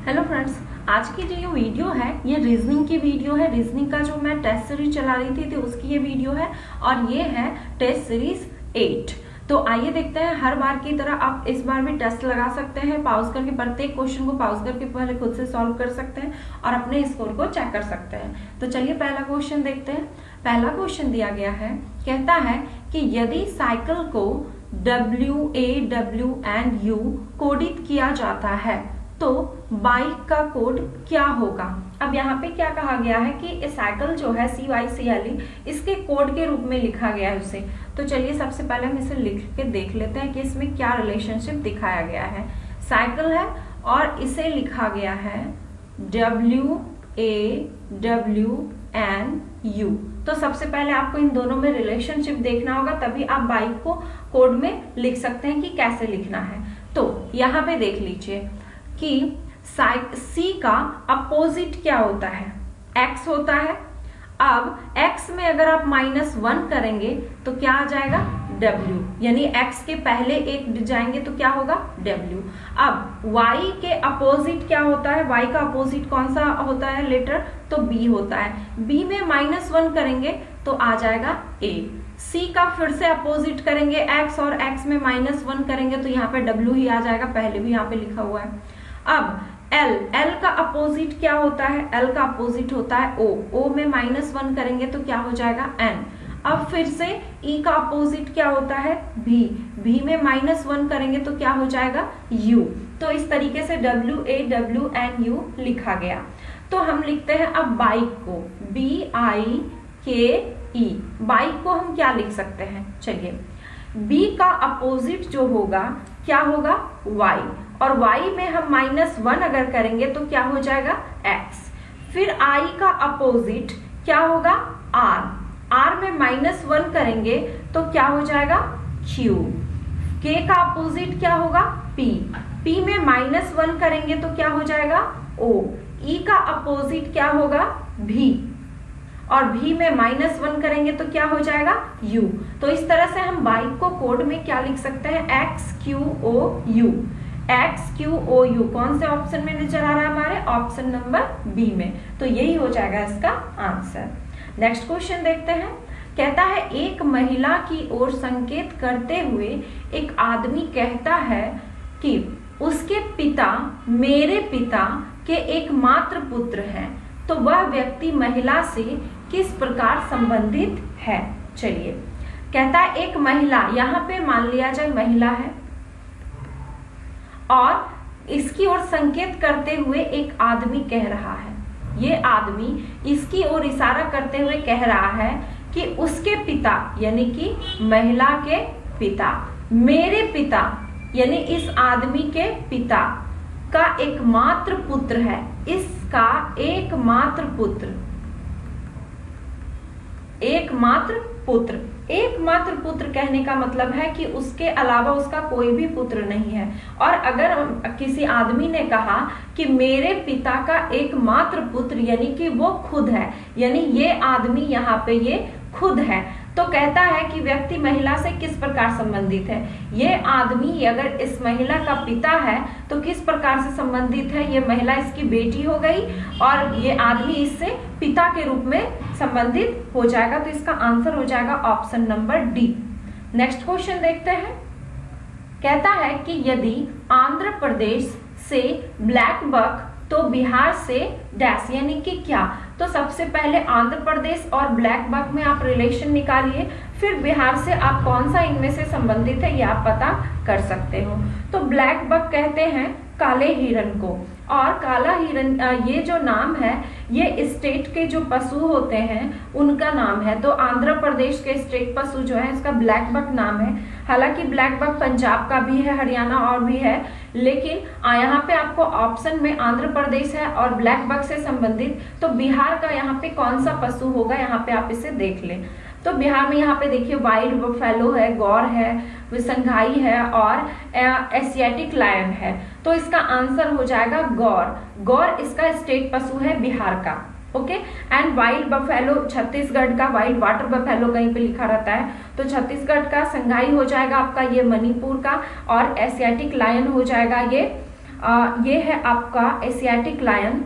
Hello friends, आज की जो ये वीडियो है ये रीजनिंग की वीडियो है। रीजनिंग का जो मैं टेस्ट सीरीज चला रही थी उसकी ये वीडियो है और ये है टेस्ट सीरीज 8। तो आइए देखते हैं, हर बार की तरह आप इस बार भी टेस्ट लगा सकते हैं। पॉज करके प्रत्येक क्वेश्चन को पॉज करके पहले खुद से सॉल्व कर सकते हैं और अपने स्कोर को चेक कर सकते हैं। तो चलिए पहला क्वेश्चन देखते हैं। पहला क्वेश्चन दिया गया है, कहता है कि यदि साइकिल को WAWNU कोडित किया जाता है तो बाइक का कोड क्या होगा। अब यहाँ पे क्या कहा गया है कि साइकिल जो है CYCLE इसके कोड के रूप में लिखा गया है उसे। तो चलिए सबसे पहले हम इसे लिख के देख लेते हैं कि इसमें क्या रिलेशनशिप दिखाया गया है। साइकिल है और इसे लिखा गया है WAWNU। तो सबसे पहले आपको इन दोनों में रिलेशनशिप देखना होगा, तभी आप बाइक को कोड में लिख सकते हैं कि कैसे लिखना है। तो यहाँ पे देख लीजिए कि C का अपोजिट क्या होता है, X होता है। अब X में अगर आप -1 करेंगे तो क्या आ जाएगा W, यानी X के पहले एक जाएंगे तो क्या होगा W। अब Y के अपोजिट क्या होता है, Y का अपोजिट कौन सा होता है लेटर, तो B होता है। B में -1 करेंगे तो आ जाएगा A। C का फिर से अपोजिट करेंगे X और X में -1 करेंगे तो यहाँ पे W ही आ जाएगा, पहले भी यहाँ पे लिखा हुआ है। अब L का अपोजिट क्या होता है, L का अपोजिट होता है O में -1 करेंगे तो क्या हो जाएगा N। अब फिर से E का अपोजिट क्या होता है B में -1 करेंगे तो क्या हो जाएगा U। तो इस तरीके से WAWNU लिखा गया। तो हम लिखते हैं अब बाइक को BIKE। बाइक को हम क्या लिख सकते हैं, चलिए B का अपोजिट जो होगा क्या होगा Y, और Y में हम -1 अगर करेंगे तो क्या हो जाएगा X। फिर I का अपोजिट क्या होगा R में -1 करेंगे तो क्या हो जाएगा Q। K का अपोजिट क्या होगा P में -1 करेंगे तो क्या हो जाएगा O। E का अपोजिट क्या होगा V, और V में -1 करेंगे तो क्या हो जाएगा U। तो इस तरह से हम बाइक को कोड में क्या लिख सकते हैं, XQOU। XQOU कौन से ऑप्शन में नजर आ रहा है, हमारे ऑप्शन नंबर B में। तो यही हो जाएगा इसका आंसर। नेक्स्ट क्वेश्चन देखते हैं। कहता है एक महिला की ओर संकेत करते हुए एक आदमी कहता है कि उसके पिता मेरे पिता के एकमात्र पुत्र हैं, तो वह व्यक्ति महिला से किस प्रकार संबंधित है। चलिए कहता है एक महिला, यहाँ पे मान लिया जाए महिला है और इसकी ओर संकेत करते हुए एक आदमी कह रहा है। ये आदमी इसकी ओर इशारा करते हुए कह रहा है कि उसके पिता यानी कि महिला के पिता मेरे पिता यानी इस आदमी के पिता का एकमात्र पुत्र है। इसका एकमात्र पुत्र कहने का मतलब है कि उसके अलावा उसका कोई भी पुत्र नहीं है। और अगर किसी आदमी ने कहा कि मेरे पिता का एकमात्र पुत्र यानी कि वो खुद है, यानी ये आदमी यहाँ पे ये खुद है, तो कहता है कि व्यक्ति महिला से किस प्रकार संबंधित है। ये आदमी अगर इस महिला का पिता है तो किस प्रकार से संबंधित है, ये महिला इसकी बेटी हो गई और ये आदमी इससे पिता के रूप में संबंधित हो जाएगा। तो इसका आंसर हो जाएगा option number D। Next question देखते हैं। कहता है कि यदि आंध्र प्रदेश से ब्लैक बक तो बिहार से डैश यानी कि क्या। तो सबसे पहले आंध्र प्रदेश और ब्लैक बक में आप रिलेशन निकालिए, फिर बिहार से आप कौन सा इनमें से संबंधित है ये आप पता कर सकते हो। तो ब्लैक बक कहते हैं काले हिरन को, और काला हिरन ये जो नाम है ये स्टेट के जो पशु होते हैं उनका नाम है। तो आंध्र प्रदेश के स्टेट पशु जो है इसका ब्लैक बक नाम है। हालांकि ब्लैक बक पंजाब का भी है, हरियाणा और भी है, लेकिन यहाँ पे आपको ऑप्शन में आंध्र प्रदेश है और ब्लैक बक से संबंधित, तो बिहार का यहाँ पे कौन सा पशु होगा यहाँ पे आप इसे देख लें। तो बिहार में यहाँ पे देखिए वाइल्ड बफेलो है, गौर है, संघाई है और एशियाटिक लायन है। तो इसका आंसर हो जाएगा गौर इसका स्टेट पशु है बिहार का। Okay, and wild buffalo Chhattisgarh का, वाइल्ड वाटर बफेलो कहीं पे लिखा रहता है तो छत्तीसगढ़ का, संघाई हो जाएगा आपका ये मणिपुर का, और एशियाटिक लायन हो जाएगा ये ये है आपका एशियाटिक लायन,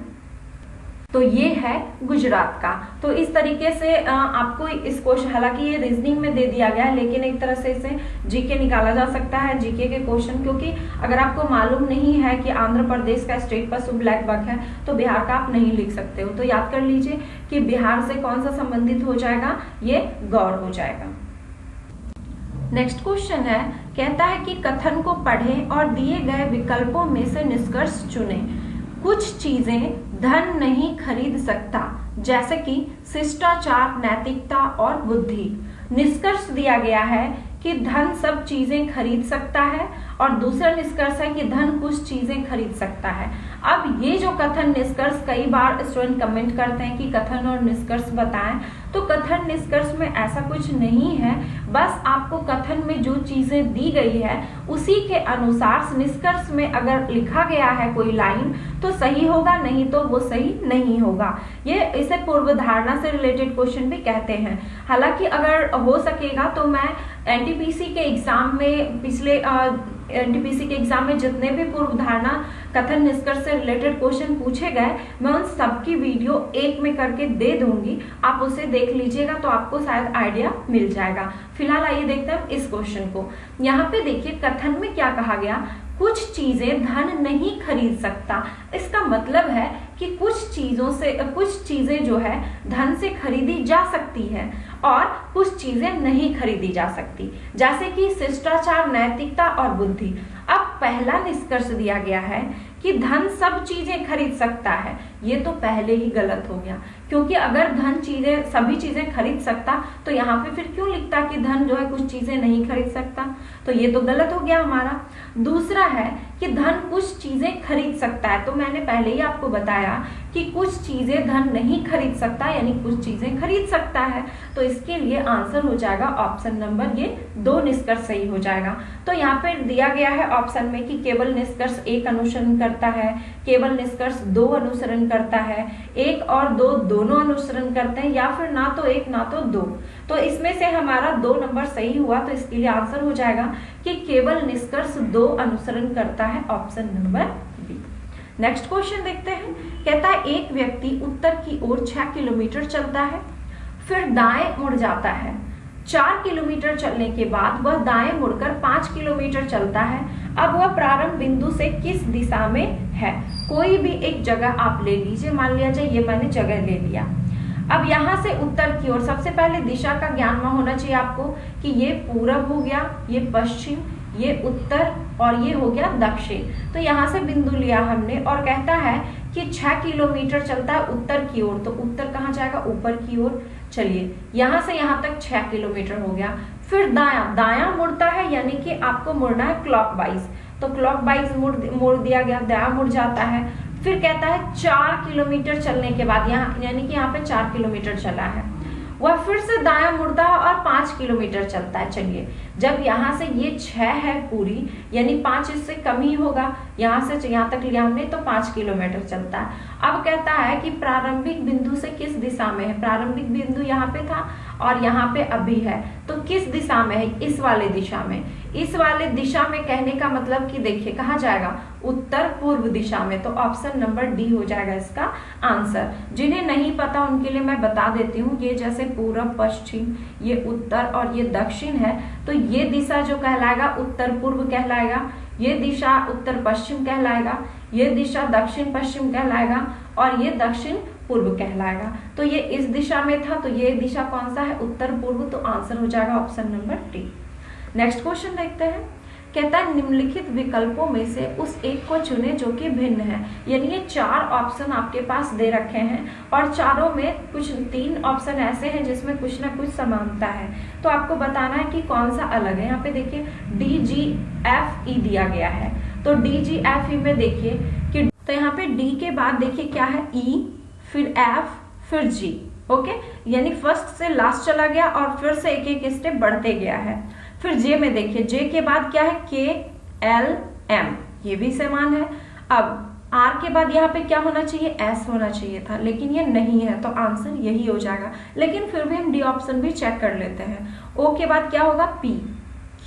तो ये है गुजरात का। तो इस तरीके से आपको इस क्वेश्चन, हालांकि ये रीजनिंग में दे दिया गया है, लेकिन एक तरह से इसे जीके निकाला जा सकता है, जीके के क्वेश्चन, क्योंकि अगर आपको मालूम नहीं है कि आंध्र प्रदेश का स्टेट पशु ब्लैक बक है तो बिहार का आप नहीं लिख सकते हो। तो याद कर लीजिए कि बिहार से कौन सा संबंधित हो जाएगा, ये गौर हो जाएगा। नेक्स्ट क्वेश्चन है, कहता है कि कथन को पढ़ें और दिए गए विकल्पों में से निष्कर्ष चुनें। कुछ चीजें धन नहीं खरीद सकता, जैसे कि शिष्टाचार, नैतिकता और बुद्धि। निष्कर्ष दिया गया है कि धन सब चीजें खरीद सकता है, और दूसरा निष्कर्ष है कि धन कुछ चीजें खरीद सकता है। अब ये जो कथन निष्कर्ष, कई बार स्टूडेंट कमेंट करते हैं कि कथन और निष्कर्ष बताएं, तो कथन निष्कर्ष में ऐसा कुछ नहीं है, बस आपको कथन में जो चीजें दी गई है उसी के अनुसार निष्कर्ष में अगर लिखा गया है कोई लाइन तो सही होगा, नहीं तो वो सही नहीं होगा। ये इसे पूर्व धारणा से रिलेटेड क्वेश्चन भी कहते हैं। हालांकि अगर हो सकेगा तो मैं एनटीपीसी के एग्जाम में, पिछले एनटीपीसी के एग्जाम में जितने भी पूर्व धारणा कथन निष्कर्ष से रिलेटेड क्वेश्चन पूछे गए, मैं उन सबकी वीडियो एक में करके दे दूंगी, आप उसे देख लीजिएगा तो आपको शायद आइडिया मिल जाएगा। फिलहाल आइए देखते हैं इस क्वेश्चन को। यहाँ पे देखिए कथन में क्या कहा गया, कुछ चीजें धन नहीं खरीद सकता। इसका मतलब है कि कुछ चीजें जो है धन से खरीदी जा सकती है और कुछ चीजें नहीं खरीदी जा सकती, जैसे कि शिष्टाचार, नैतिकता और बुद्धि। अब पहला निष्कर्ष दिया गया है कि धन सब चीजें खरीद सकता है, ये तो पहले ही गलत हो गया, क्योंकि अगर धन सभी चीजें खरीद सकता तो यहाँ पे फिर क्यों लिखता कि धन जो है कुछ चीजें नहीं खरीद सकता, तो ये तो गलत हो गया हमारा। दूसरा है कि धन कुछ चीजें खरीद सकता है, तो मैंने पहले ही आपको बताया कि कुछ चीजें धन नहीं खरीद सकता, यानी कुछ चीजें खरीद सकता है, तो इसके लिए आंसर हो जाएगा ऑप्शन नंबर, ये 2 निष्कर्ष सही हो जाएगा। तो यहाँ पे दिया गया है ऑप्शन में कि केवल निष्कर्ष 1 अनुसरण करता है, केवल निष्कर्ष 2 अनुसरण करता है, 1 और 2 दोनों अनुसरण करते हैं, या फिर ना तो 1 ना तो 2। तो इसमें से हमारा 2 नंबर सही हुआ, तो इसके लिए आंसर हो जाएगा कि केवल निष्कर्ष 2 अनुसरण करता है, option number B. Next question देखते हैं। कहता है एक व्यक्ति उत्तर की ओर 6 किलोमीटर चलता है, फिर दाएं मुड़ जाता है। 4 किलोमीटर चलने के बाद वह दाएं मुड़कर 5 किलोमीटर चलता है। अब वह प्रारंभ बिंदु से किस दिशा में है? कोई भी एक जगह आप ले लीजिए, मान लिया जाए ये मैंने जगह ले लिया। अब यहाँ से उत्तर की ओर सबसे पहले दिशा का ज्ञान होना चाहिए आपको कि ये पूरब हो गया, ये पश्चिम, ये उत्तर और ये हो गया दक्षिण। तो यहाँ से बिंदु लिया हमने और कहता है कि 6 किलोमीटर चलता है उत्तर की ओर, तो उत्तर कहाँ जाएगा? ऊपर की ओर। चलिए यहाँ से यहाँ तक 6 किलोमीटर हो गया। फिर दायां मुड़ता है, यानी कि आपको मुड़ना है क्लॉकवाइज, तो क्लॉकवाइज मुड़ दिया गया, दायां मुड़ जाता है। फिर कहता है 4 किलोमीटर चलने के बाद, यहाँ यानी कि यहाँ पे 4 किलोमीटर चला है, वह फिर से दायां मुड़ता है और 5 किलोमीटर चलता है। चलिए जब यहाँ से ये 6 है पूरी, यानी 5 इससे कम ही होगा, यहाँ से यहाँ तक लिया हमने तो 5 किलोमीटर चलता है। अब कहता है कि प्रारंभिक बिंदु से किस दिशा में है? प्रारंभिक बिंदु यहाँ पे था और यहाँ पे अभी है, तो किस दिशा में है? इस वाले दिशा में। इस वाले दिशा में कहने का मतलब कि देखिए कहाँ जाएगा? उत्तर पूर्व दिशा में, तो ऑप्शन नंबर डी हो जाएगा इसका आंसर। जिन्हें नहीं पता उनके लिए मैं बता देती हूँ, ये जैसे पूरब, पश्चिम, ये उत्तर और ये दक्षिण है, तो ये दिशा जो कहलाएगा उत्तर पूर्व कहलाएगा, ये दिशा उत्तर पश्चिम कहलाएगा, ये दिशा दक्षिण पश्चिम कहलाएगा और ये दक्षिण पूर्व कहलाएगा। तो ये इस दिशा में था, तो ये दिशा कौन सा है? उत्तर पूर्व, तो आंसर हो जाएगा option number D. Next question देखते हैं। कहता है निम्नलिखित विकल्पों में से उस एक को चुने जो कि भिन्न है, यानी ये 4 ऑप्शन आपके पास दे रखे हैं और चारों में कुछ 3 ऑप्शन ऐसे हैं जिसमें कुछ ना कुछ समानता है, तो आपको बताना है कि कौन सा अलग है। यहाँ पे देखिए डी, जी, एफ, ई दिया गया है, तो डी, जी, एफ, ई में देखिए कि तो यहाँ पे डी के बाद देखिए क्या है? ई, फिर एफ, फिर जी। ओके, यानी फर्स्ट से लास्ट चला गया और फिर से एक एक स्टेप बढ़ते गया है। फिर जे में देखिए, जे के बाद क्या है? के, एल, एम, ये भी समान है। अब आर के बाद यहाँ पे क्या होना चाहिए? एस होना चाहिए था, लेकिन ये नहीं है, तो आंसर यही हो जाएगा। लेकिन फिर भी हम डी ऑप्शन भी चेक कर लेते हैं। ओ के बाद क्या होगा? P,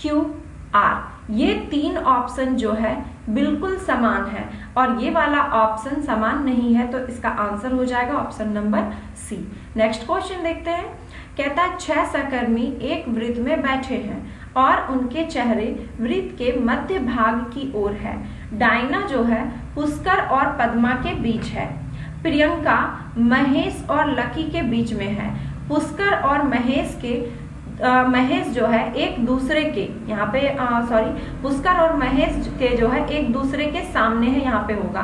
Q, R. ये 3 ऑप्शन जो है बिल्कुल समान है, और ये वाला ऑप्शन समान नहीं है, तो इसका आंसर हो जाएगा option number C. Next question देखते हैं। कहता है 6 सहकर्मी एक वृत्त में बैठे हैं और उनके चेहरे वृत्त के मध्य भाग की ओर है। डायना जो है पुष्कर और पद्मा के बीच है। प्रियंका महेश और लकी के बीच में है। पुष्कर और महेश जो है एक दूसरे के यहाँ पे पुष्कर और महेश के जो है एक दूसरे के सामने है, यहाँ पे होगा।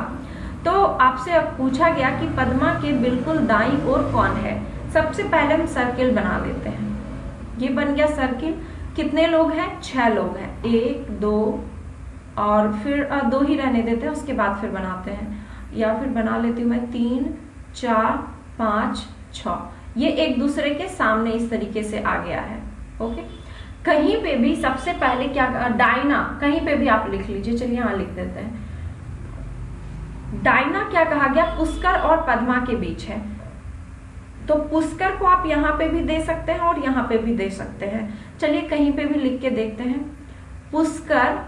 तो आपसे अब पूछा गया कि पद्मा के बिल्कुल दाईं ओर कौन है। सबसे पहले हम सर्किल बना लेते हैं। ये बन गया सर्किल। कितने लोग हैं? 6 लोग हैं। 1 2 और फिर 2 ही रहने देते हैं, उसके बाद फिर बनाते हैं, या फिर बना लेती हूँ मैं 3 4 5 6। ये एक दूसरे के सामने इस तरीके से आ गया है। ओके, कहीं पे भी सबसे पहले क्या, डायना कहीं पे भी आप लिख लीजिए। चलिए यहाँ लिख देते हैं। डायना क्या कहा गया? पुष्कर और पद्मा के बीच है। तो पुष्कर को आप यहाँ पे भी दे सकते हैं और यहाँ पे भी दे सकते हैं। चलिए कहीं पे भी लिख के देखते हैं। पुष्कर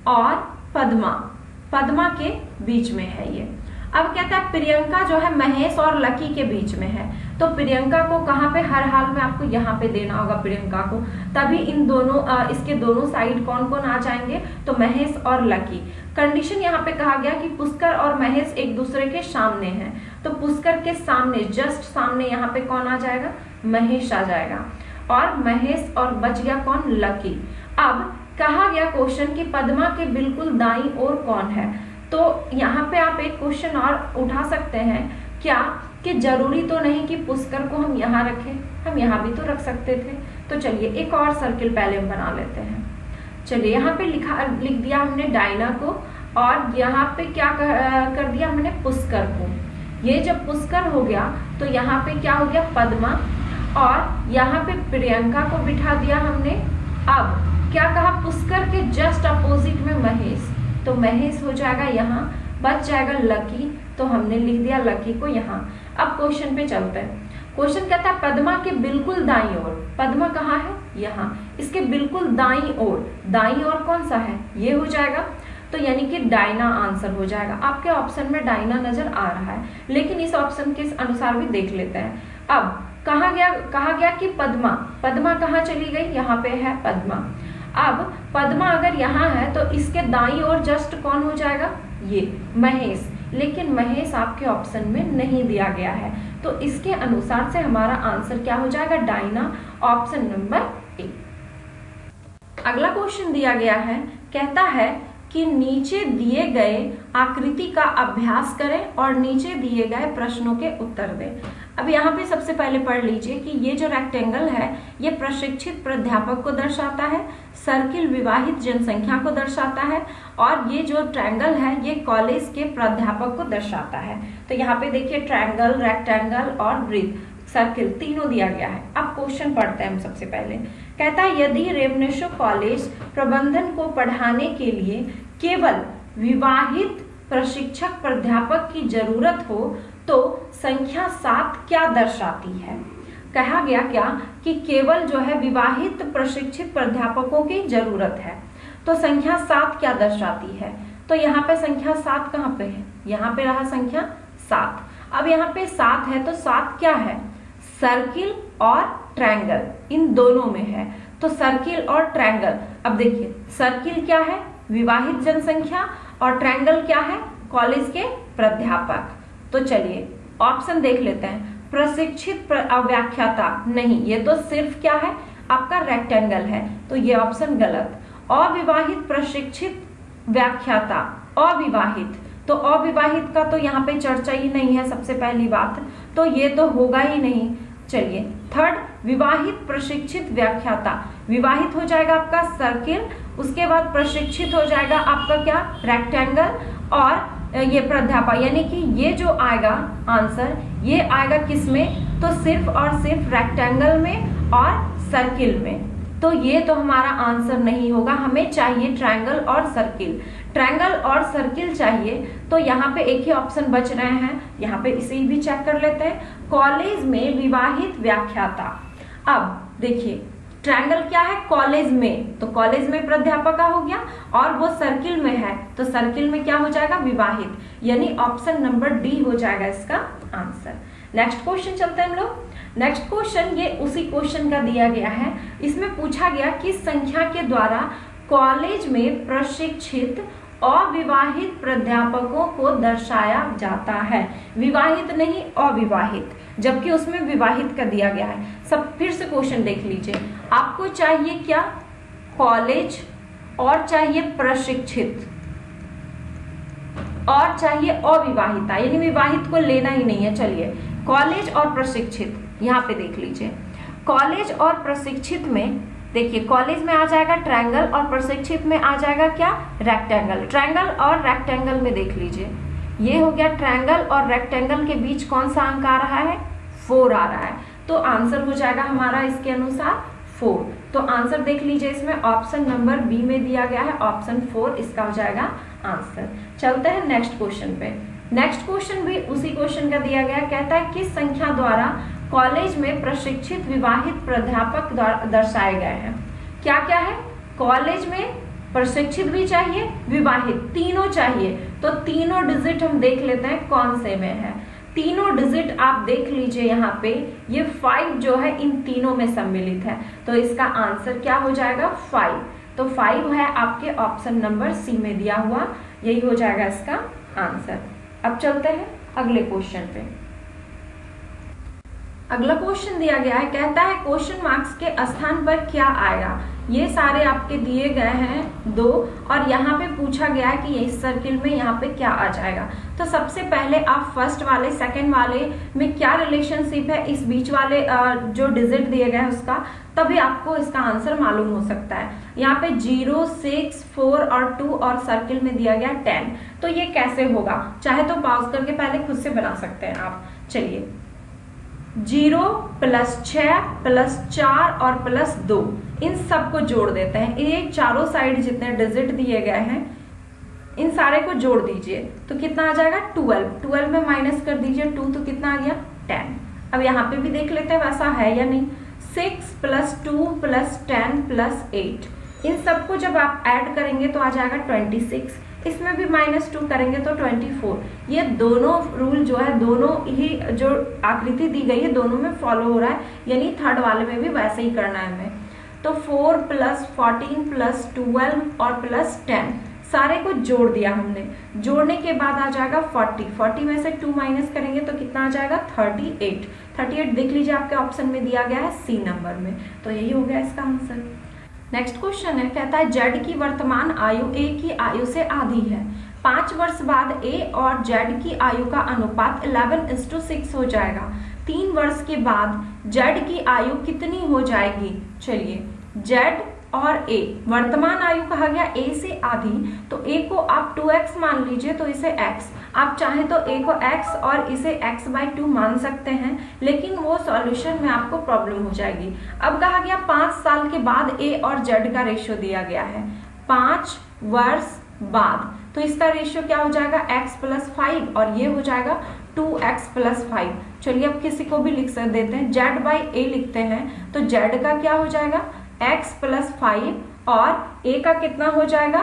और पद्मा के बीच में है ये। अब कहता है प्रियंका जो है महेश और लकी के बीच में है। तो प्रियंका को कहाँ पे? हर हाल में आपको यहाँ पे देना होगा प्रियंका को, तभी इन दोनों इसके दोनों साइड कौन कौन आ जाएंगे? तो महेश और लकी। कंडीशन यहाँ पे कहा गया कि पुष्कर और महेश एक दूसरे के सामने हैं, तो पुष्कर के सामने जस्ट सामने यहाँ पे कौन आ जाएगा? महेश आ जाएगा, और महेश और बच गया कौन? लकी। अब कहा गया क्वेश्चन कि पद्मा के बिल्कुल दाईं ओर कौन है। तो यहाँ पे आप एक क्वेश्चन और उठा सकते हैं क्या, कि जरूरी तो नहीं कि पुष्कर को हम यहाँ रखें, हम यहाँ भी तो रख सकते थे। तो चलिए एक और सर्किल पहले हम बना लेते हैं। चलिए यहाँ पे लिख दिया हमने डायना को, और यहाँ पे क्या कर दिया हमने? पुष्कर को। ये जब पुष्कर हो गया तो यहाँ पे क्या हो गया? पद्मा, और यहाँ पे प्रियंका को बिठा दिया हमने। अब क्या कहा? पुष्कर के जस्ट अपोजिट में महेश, तो महेश हो जाएगा यहाँ, बच जाएगा लकी, तो हमने लिख दिया लकी को यहाँ। अब क्वेश्चन पे चलते हैं। क्वेश्चन कहता है पद्मा के बिल्कुल दाईं ओर। पद्मा कहाँ है? यहाँ। इसके बिल्कुल दाईं ओर कौन सा है? ये हो जाएगा, तो यानी कि डायना आंसर हो जाएगा। आपके ऑप्शन में डायना नजर आ रहा है, लेकिन इस ऑप्शन के अनुसार भी देख लेते हैं। अब कहा गया कि पद्मा कहाँ चली गई? यहाँ पे है पद्मा। अब पद्मा अगर यहाँ है तो इसके दाईं ओर जस्ट कौन हो जाएगा? ये महेश। लेकिन महेश आपके ऑप्शन में नहीं दिया गया है, तो इसके अनुसार से हमारा आंसर क्या हो जाएगा? Diana, option number A. अगला क्वेश्चन दिया गया है। कहता है कि नीचे दिए गए आकृति का अभ्यास करें और नीचे दिए गए प्रश्नों के उत्तर दें। अब यहाँ पे सबसे पहले पढ़ लीजिए कि ये जो रेक्टेंगल है ये प्रशिक्षित प्राध्यापक को दर्शाता है, सर्किल विवाहित जनसंख्या को दर्शाता है, और ये जो ट्रायंगल है ये कॉलेज के प्राध्यापक को दर्शाता है। तो यहाँ पे देखिए ट्रायंगल, रेक्टेंगल और वृत्त, सर्किल तीनों दिया गया है। अब क्वेश्चन पढ़ते हैं हम सबसे पहले। कहता है यदि रेवनेशो कॉलेज प्रबंधन को पढ़ाने के लिए केवल विवाहित प्रशिक्षक प्राध्यापक की जरूरत हो तो संख्या 7 क्या दर्शाती है? कहा गया क्या कि केवल जो है विवाहित प्रशिक्षित प्राध्यापकों की जरूरत है, तो संख्या 7 क्या दर्शाती है? तो यहाँ पे संख्या 7 कहाँ पे है? यहाँ पे रहा संख्या 7। अब यहाँ पे 7 है तो 7 क्या है? सर्किल और ट्रायंगल, इन दोनों में है। तो सर्किल और ट्रायंगल, अब देखिए सर्किल क्या है? विवाहित जनसंख्या, और ट्रायंगल क्या है? कॉलेज के प्राध्यापक। तो चलिए ऑप्शन देख लेते हैं। प्रशिक्षित व्याख्याता, नहीं, ये तो सिर्फ क्या है? आपका रेक्टेंगल है, तो ये ऑप्शन गलत। अविवाहित प्रशिक्षित व्याख्याता, अविवाहित, तो अविवाहित का तो यहाँ पे चर्चा ही नहीं है सबसे पहली बात, तो ये तो होगा ही नहीं। चलिए थर्ड, विवाहित प्रशिक्षित व्याख्याता, विवाहित हो जाएगा आपका सर्किल, उसके बाद प्रशिक्षित हो जाएगा आपका क्या? रेक्टेंगल, और ये प्राध्यापक, यानी कि ये जो आएगा आंसर ये आएगा किस में? तो सिर्फ और सिर्फ रेक्टेंगल में और सर्किल में। तो ये तो हमारा आंसर नहीं होगा, हमें चाहिए ट्रायंगल और सर्किल। ट्रायंगल और सर्किल चाहिए, तो यहाँ पे एक ही ऑप्शन बच रहे हैं, यहाँ पे इसे भी चेक कर लेते हैं। कॉलेज में विवाहित व्याख्याता, अब देखिए ट्रायंगल क्या है? कॉलेज में, तो कॉलेज में प्राध्यापका हो गया, और वो सर्किल में है तो सर्किल में क्या हो जाएगा? विवाहित, यानी ऑप्शन नंबर डी हो जाएगा इसका आंसर। नेक्स्ट क्वेश्चन चलते हैं हम लोग। नेक्स्ट क्वेश्चन ये उसी क्वेश्चन का दिया गया है। इसमें पूछा गया किस संख्या के द्वारा कॉलेज में प्रशिक्षित अविवाहित प्राध्यापकों को दर्शाया जाता है। विवाहित नहीं, अविवाहित, जबकि उसमें विवाहित का दिया गया है। सब फिर से क्वेश्चन देख लीजिए, आपको चाहिए क्या? कॉलेज, और चाहिए प्रशिक्षित, और चाहिए अविवाहिता, यानी विवाहित को लेना ही नहीं है। चलिए कॉलेज और प्रशिक्षित, यहाँ पे देख लीजिए। कॉलेज और प्रशिक्षित में देखिए, कॉलेज में आ जाएगा ट्रायंगल और प्रशिक्षित में आ जाएगा क्या? रेक्टेंगल। ट्रायंगल और रेक्टेंगल में देख लीजिए, ये हो गया ट्रायंगल और रेक्टेंगल के बीच कौन सा अंक आ रहा है? 4 आ रहा है, तो आंसर हो जाएगा हमारा इसके अनुसार 4। तो आंसर देख लीजिए, इसमें ऑप्शन नंबर बी में दिया गया है, ऑप्शन 4 इसका हो जाएगा आंसर। चलते हैं नेक्स्ट क्वेश्चन पे। नेक्स्ट क्वेश्चन भी उसी क्वेश्चन का दिया गया, कहता है किस संख्या द्वारा कॉलेज में प्रशिक्षित विवाहित प्राध्यापक दर्शाए गए हैं। क्या क्या है? कॉलेज में प्रशिक्षित भी चाहिए, विवाहित, तीनों चाहिए। तो तीनों डिजिट हम देख लेते हैं कौन से में है। तीनों डिजिट आप देख लीजिए, यहाँ पे ये 5 जो है इन तीनों में सम्मिलित है, तो इसका आंसर क्या हो जाएगा? 5। तो 5 है आपके ऑप्शन नंबर सी में दिया हुआ, यही हो जाएगा इसका आंसर। अब चलते हैं अगले क्वेश्चन पे। अगला क्वेश्चन दिया गया है, कहता है क्वेश्चन मार्क्स के स्थान पर क्या आएगा। ये सारे आपके दिए गए हैं 2, और यहाँ पे पूछा गया है कि इस सर्किल में यहाँ पे क्या आ जाएगा। तो सबसे पहले आप फर्स्ट वाले सेकंड वाले में क्या रिलेशनशिप है इस बीच वाले जो डिजिट दिए गए हैं उसका, तभी आपको इसका आंसर मालूम हो सकता है। यहाँ पे 0, 6, 4 और 2 और सर्किल में दिया गया 10। तो ये कैसे होगा? चाहे तो पॉज करके पहले खुद से बना सकते हैं आप। चलिए 0 + 6 + 4 और +2, इन सबको जोड़ देते हैं। ये चारों साइड जितने डिजिट दिए गए हैं इन सारे को जोड़ दीजिए, तो कितना आ जाएगा? 12। 12 में माइनस कर दीजिए 2, तो कितना आ गया? 10। अब यहाँ पे भी देख लेते हैं वैसा है या नहीं। 6 + 2 + 10 + 8, इन सबको जब आप ऐड करेंगे तो आ जाएगा 26। इसमें भी -2 करेंगे तो 24। ये दोनों रूल जो है, दोनों ही जो आकृति दी गई है दोनों में फॉलो हो रहा है, यानी थर्ड वाले में भी वैसे ही करना है हमें। तो 4 + 14 + 12 और +10 सारे को जोड़ दिया हमने। जोड़ने के बाद आ जाएगा 40। 40 में से 2 माइनस करेंगे तो कितना आ जाएगा? 38। 38 देख लीजिए आपके ऑप्शन में दिया गया है सी नंबर में, तो यही हो गया इसका आंसर। नेक्स्ट क्वेश्चन है, कहता है जेड की वर्तमान आयु ए की आयु से आधी है। 5 वर्ष बाद ए और जेड की आयु का अनुपात 11:6 हो जाएगा। 3 वर्ष के बाद जेड की आयु कितनी हो जाएगी? चलिए जेड और ए, वर्तमान आयु कहा गया ए से आधी, तो ए को आप 2x मान लीजिए, तो इसे x, आप चाहें तो ए को x और इसे x/2 मान सकते हैं, लेकिन वो सॉल्यूशन में आपको प्रॉब्लम हो जाएगी। अब कहा गया 5 साल के बाद ए और जेड का रेशियो दिया गया है। 5 वर्ष बाद, तो इसका रेशियो क्या हो जाएगा? x + 5, और ये हो जाएगा 2x + 5। चलिए अब किसी को भी लिख देते हैं, z/a लिखते हैं, तो z का क्या हो जाएगा? x + 5, और a का कितना हो जाएगा?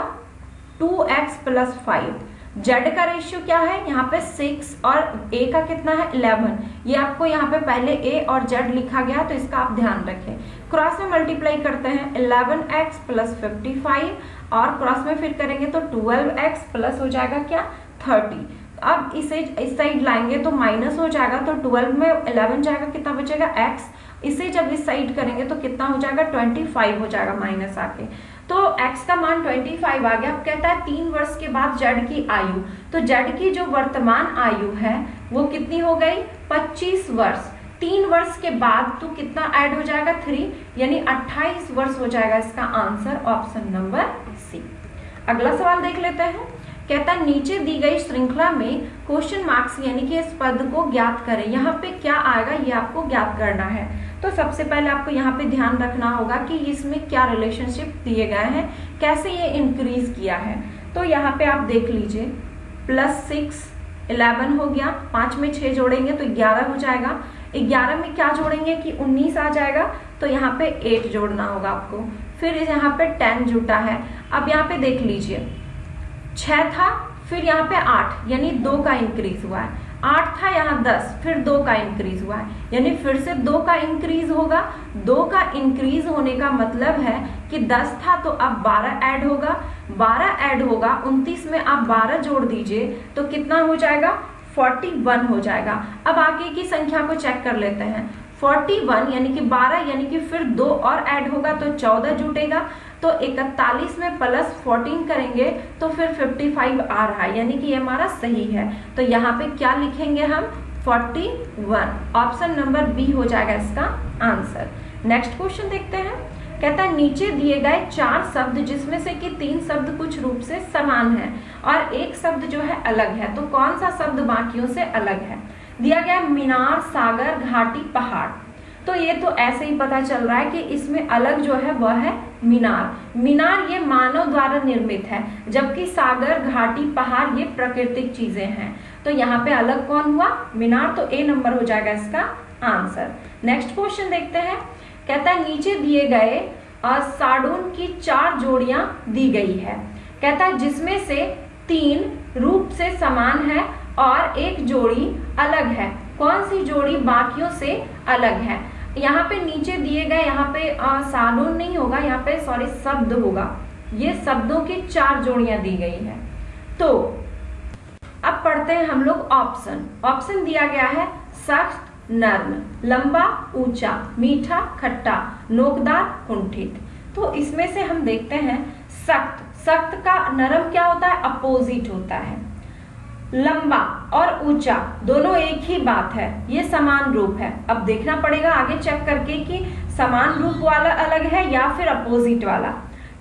2x + 5। z का रेशियो क्या है? यहाँ पे 6, और a का कितना है? 11। ये आपको यहाँ पे पहले a और z लिखा गया, तो इसका आप ध्यान रखें। क्रॉस में मल्टीप्लाई करते हैं 11x + 55, और क्रॉस में फिर करेंगे तो 12x प्लस हो जाएगा क्या? 30। अब इसे इस साइड लाएंगे तो माइनस हो जाएगा, तो 12 में 11 जाएगा, कितना बचेगा? x। इसे जब इस साइड करेंगे तो कितना हो जाएगा? 25 हो जाएगा माइनस आके, तो x का मान 25 आ गया। अब कहता है 3 वर्ष के बाद z की आयु, तो z की जो वर्तमान आयु है वो कितनी हो गई? 25 वर्ष। 3 वर्ष के बाद तो कितना ऐड हो जाएगा? 3, यानी 28 वर्ष हो जाएगा इसका आंसर, ऑप्शन नंबर सी। अगला सवाल देख लेते हैं, कहता है नीचे दी गई श्रृंखला में क्वेश्चन मार्क्स यानी कि इस पद को ज्ञात करें। यहाँ पे क्या आएगा ये आपको ज्ञात करना है। तो सबसे पहले आपको यहाँ पे ध्यान रखना होगा कि इसमें क्या रिलेशनशिप दिए गए हैं, कैसे ये इंक्रीज किया है। तो यहाँ पे आप देख लीजिए +6 11 हो गया, 5 में 6 जोड़ेंगे तो 11 हो जाएगा। 11 में क्या जोड़ेंगे कि 19 आ जाएगा, तो यहाँ पे 8 जोड़ना होगा आपको। फिर यहाँ पे 10 जुटा है। अब यहाँ पे देख लीजिए 6 था, फिर यहाँ पे 8 यानी 2 का इंक्रीज हुआ है। 8 था, यहाँ 10, फिर 2 का इंक्रीज हुआ है, यानी फिर से 2 का इंक्रीज होगा। 2 का इंक्रीज होने का मतलब है कि 10 था तो अब 12 ऐड होगा, 12 ऐड होगा, 29 में आप 12 जोड़ दीजिए तो कितना हो जाएगा, 41 हो जाएगा। अब आगे की संख्या को चेक कर लेते हैं। 41 यानी कि 12 यानी कि फिर 2 और ऐड होगा तो 14 जुटेगा, तो 41 में प्लस 14 करेंगे तो फिर 55 आ रहा है, यानी कि ये हमारा सही है। तो यहाँ पे क्या लिखेंगे हम, 41। ऑप्शन नंबर बी हो जाएगा इसका आंसर। नेक्स्ट क्वेश्चन देखते हैं। कहता है नीचे दिए गए 4 शब्द जिसमें से कि 3 शब्द कुछ रूप से समान है और एक शब्द जो है अलग है, तो कौन सा शब्द बाकियों से अलग है। दिया गया मीनार, सागर, घाटी, पहाड़। तो ये तो ऐसे ही पता चल रहा है कि इसमें अलग जो है वह है मीनार। मीनार ये मानव द्वारा निर्मित है, जबकि सागर, घाटी, पहाड़ ये प्राकृतिक चीजें हैं। तो यहाँ पे अलग कौन हुआ, मीनार। तो ए नंबर हो जाएगा इसका आंसर। नेक्स्ट क्वेश्चन देखते हैं। कहता है नीचे दिए गए साड़ून की 4 जोड़ियां दी गई है। कहता है जिसमें से 3 रूप से समान है और एक जोड़ी अलग है, कौन सी जोड़ी बाकियों से अलग है। यहाँ पे नीचे दिए गए, यहाँ पे साड़ून नहीं होगा, यहाँ पे सॉरी शब्द होगा। ये शब्दों की 4 जोड़ियां दी गई है। तो अब पढ़ते हैं हम लोग ऑप्शन। ऑप्शन दिया गया है सख्त, नर्म, लंबा, ऊंचा, मीठा, खट्टा, नोकदार, कुंठित। तो इसमें से हम देखते हैं सख्त। सख्त का नरम क्या होता है, अपोजिट होता है। लंबा और ऊंचा दोनों एक ही बात है, ये समान रूप है। अब देखना पड़ेगा आगे चेक करके कि समान रूप वाला अलग है या फिर अपोजिट वाला।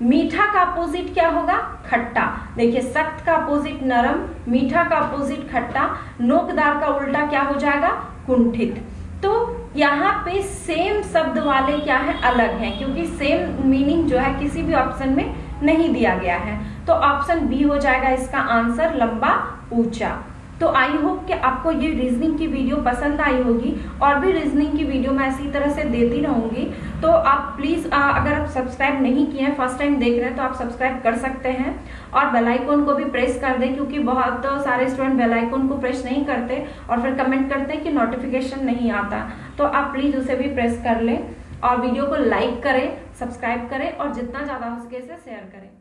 मीठा का अपोजिट क्या होगा, खट्टा। देखिए सख्त का अपोजिट नरम, मीठा का अपोजिट खट्टा, नोकदार का उल्टा क्या हो जाएगा, कुंठित। तो यहाँ पे सेम शब्द वाले क्या है, अलग हैं, क्योंकि सेम मीनिंग जो है किसी भी ऑप्शन में नहीं दिया गया है। तो ऑप्शन बी हो जाएगा इसका आंसर, लंबा, ऊंचा। तो आई होप कि आपको ये रीजनिंग की वीडियो पसंद आई होगी, और भी रीजनिंग की वीडियो मैं इसी तरह से देती रहूंगी। तो आप प्लीज अगर आप सब्सक्राइब नहीं किए हैं, फर्स्ट टाइम देख रहे हैं, तो आप सब्सक्राइब कर सकते हैं और बेल आइकन को भी प्रेस कर दें, क्योंकि बहुत सारे स्टूडेंट बेल आइकन को प्रेस नहीं करते और फिर कमेंट करते हैं कि नोटिफिकेशन नहीं आता। तो आप प्लीज उसे भी प्रेस कर लें और वीडियो को लाइक करें, सब्सक्राइब करें और जितना ज्यादा हो सके इसे शेयर करें।